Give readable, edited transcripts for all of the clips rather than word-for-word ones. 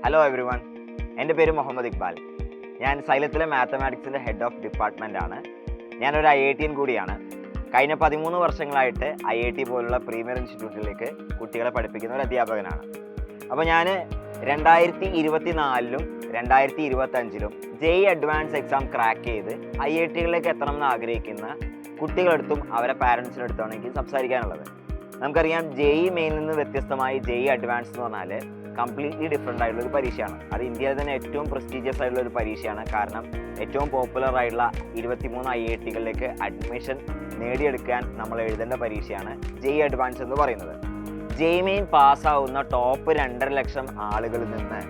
Hello every one, എൻ്റെ പേര് മുഹമ്മദ് ഇക്ബാൽ. ഞാൻ സൈലത്തിലെ മാത്തമാറ്റിക്സിൻ്റെ ഹെഡ് ഓഫ് ഡിപ്പാർട്ട്മെൻ്റ് ആണ്. ഞാനൊരു IITian കൂടിയാണ്. കഴിഞ്ഞ 13 വർഷങ്ങളായിട്ട് IIT പോലുള്ള പ്രീമിയർ ഇൻസ്റ്റിറ്റ്യൂട്ടിലേക്ക് കുട്ടികളെ പഠിപ്പിക്കുന്ന ഒരു അധ്യാപകനാണ്. അപ്പോൾ ഞാൻ 2024ലും 2025ലും JEE അഡ്വാൻസ് എക്സാം ക്രാക്ക് ചെയ്ത് IITകളിലേക്ക് എത്തണം എന്ന് ആഗ്രഹിക്കുന്ന കുട്ടികളെടുത്തും അവരെ പാരൻസിനടുത്താണ് എനിക്ക് സംസാരിക്കാനുള്ളത്. നമുക്കറിയാം, JEE മെയിനിൽ നിന്ന് വ്യത്യസ്തമായി JEE അഡ്വാൻസ് എന്ന് പറഞ്ഞാൽ കംപ്ലീറ്റ്ലി ഡിഫറെൻ്റ് ആയിട്ടുള്ളൊരു പരീക്ഷയാണ്. അത് ഇന്ത്യയിൽ തന്നെ ഏറ്റവും പ്രസ്റ്റീജിയസ് ആയിട്ടുള്ള ഒരു പരീക്ഷയാണ്. കാരണം ഏറ്റവും പോപ്പുലർ ആയിട്ടുള്ള 23 IITകളിലേക്ക് അഡ്മിഷൻ നേടിയെടുക്കാൻ നമ്മൾ എഴുതേണ്ട പരീക്ഷയാണ് JEE അഡ്വാൻസ് എന്ന് പറയുന്നത്. JEE മെയിൻ പാസ്സാവുന്ന ടോപ്പ് 2.5 ലക്ഷം ആളുകളിൽ നിന്ന്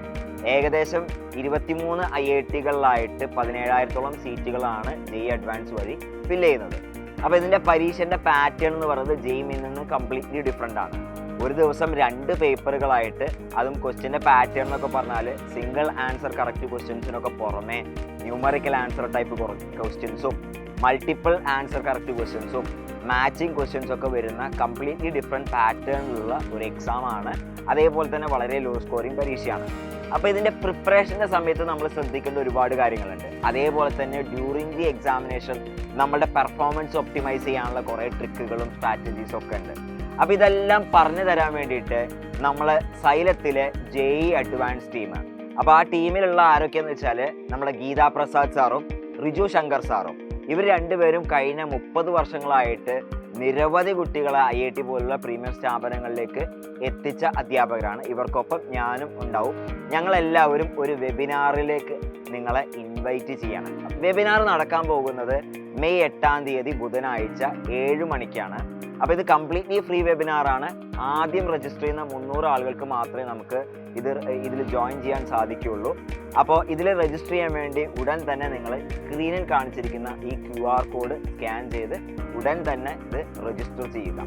ഏകദേശം 23 IITകളിലായിട്ട് 17,000-ഓളം സീറ്റുകളാണ് JEE അഡ്വാൻസ് വഴി ഫില്ല് ചെയ്യുന്നത്. അപ്പോൾ ഇതിൻ്റെ പരീക്ഷൻ്റെ പാറ്റേൺ എന്ന് പറയുന്നത് JEE മെയിനിൽ നിന്ന് കംപ്ലീറ്റ്ലി ഡിഫറെൻ്റ് ആണ്. ഒരു ദിവസം 2 പേപ്പറുകളായിട്ട്, അതും ക്വസ്റ്റ്യൻ്റെ പാറ്റേൺ എന്നൊക്കെ പറഞ്ഞാൽ സിംഗിൾ ആൻസർ കറക്റ്റ് ക്വസ്റ്റ്യൻസിനൊക്കെ പുറമെ ന്യൂമറിക്കൽ ആൻസർ ടൈപ്പ് ക്വസ്റ്റ്യൻസും മൾട്ടിപ്പിൾ ആൻസർ കറക്റ്റ് ക്വസ്റ്റ്യൻസും മാച്ചിങ് ക്വസ്റ്റ്യൻസ് ഒക്കെ വരുന്ന കംപ്ലീറ്റ്ലി ഡിഫറെൻറ്റ് പാറ്റേണിലുള്ള ഒരു എക്സാമാണ്. അതേപോലെ തന്നെ വളരെ ലോ സ്കോറിങ് പരീക്ഷയാണ്. അപ്പോൾ ഇതിൻ്റെ പ്രിപ്പറേഷൻ്റെ സമയത്ത് നമ്മൾ ശ്രദ്ധിക്കേണ്ട ഒരുപാട് കാര്യങ്ങളുണ്ട്. അതേപോലെ തന്നെ ഡ്യൂറിങ് ദി എക്സാമിനേഷൻ നമ്മളുടെ പെർഫോമൻസ് ഒപ്റ്റിമൈസ് ചെയ്യാനുള്ള കുറേ ട്രിക്കുകളും സ്ട്രാറ്റജീസും ഒക്കെ ഉണ്ട്. അപ്പോൾ ഇതെല്ലാം പറഞ്ഞു തരാൻ വേണ്ടിയിട്ട് നമ്മൾ സൈലത്തിലെ JEE അഡ്വാൻസ് ടീം. അപ്പോൾ ആ ടീമിലുള്ള ആരൊക്കെയെന്ന് വെച്ചാൽ നമ്മുടെ ഗീതാ പ്രസാദ് സാറും റിജു ശങ്കർ സാറും. ഇവർ രണ്ടുപേരും കഴിഞ്ഞ 30 വർഷങ്ങളായിട്ട് നിരവധി കുട്ടികളെ IIT പോലുള്ള പ്രീമിയർ സ്ഥാപനങ്ങളിലേക്ക് എത്തിച്ച അധ്യാപകരാണ്. ഇവർക്കൊപ്പം ഞാനും ഉണ്ടാവും. ഞങ്ങളെല്ലാവരും ഒരു വെബിനാറിലേക്ക് നിങ്ങളെ ഇൻവൈറ്റ് ചെയ്യണം. വെബിനാർ നടക്കാൻ പോകുന്നത് മെയ് 8-ാം തീയതി ബുധനാഴ്ച 7 മണിക്കാണ്. അപ്പോൾ ഇത് കംപ്ലീറ്റ്ലി ഫ്രീ വെബിനാറാണ്. ആദ്യം രജിസ്റ്റർ ചെയ്യുന്ന 300 ആളുകൾക്ക് മാത്രമേ നമുക്ക് ഇതിൽ ജോയിൻ ചെയ്യാൻ സാധിക്കുകയുള്ളൂ. അപ്പോൾ ഇതിൽ രജിസ്റ്റർ ചെയ്യാൻ വേണ്ടി ഉടൻ തന്നെ നിങ്ങൾ സ്ക്രീനിൽ കാണിച്ചിരിക്കുന്ന ഈ QR കോഡ് സ്കാൻ ചെയ്ത് ഉടൻ തന്നെ ഇത് രജിസ്റ്റർ ചെയ്യുക.